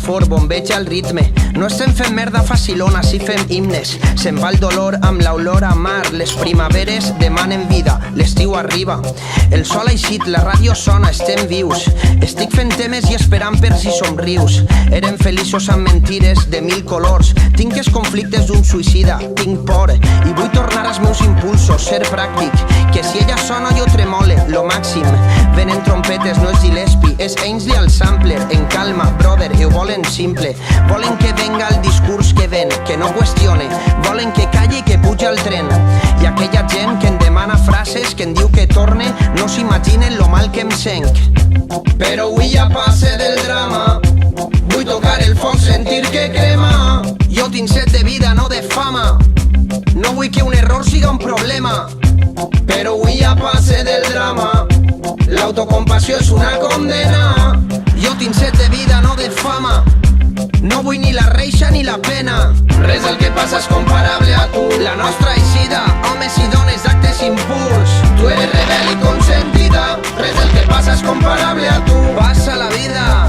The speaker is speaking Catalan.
fort, bombeja el ritme. No estem fent merda facilona, si fem himnes. Se'n va el dolor amb l'olor a mar. Les primaveres demanen vida, l'estiu arriba. El sol ha eixit, la ràdio sona, estem vius. Estic fent temes i esperant per si somrius. Érem feliços amb mentides de 1000 colors. Tinc els conflictes d'un suïcida, tinc por i vull tornar als meus impulsos, ser pràctic. Que si ella sona jo tremole, lo màxim. Venen trompetes, no és Gillespie, és Ainsley al sampler. En calma, brother, ho volen simple. Volen que venga el discurs que ven, que no qüestione. Volen que calli i que puja el tren. I aquella gent que em demana frases, que em diu que torne, no s'imaginen lo mal que em senc. Però avui ja passe del drama. Vull tocar el foc, sentir que crema. Jo tinc set de vida, no de fama. No vull que un error siga un problema. Però avui ja passe del drama. L'autocompassió és una condena. Jo tinc set de vida, no de fama. No vull ni la reixa ni la pena. Res del que passa és comparable a tu. La nostra eixida, homes i dones d'actes impurs. Tu eres rebel i consentida. Res del que passa és comparable a tu. Passa la vida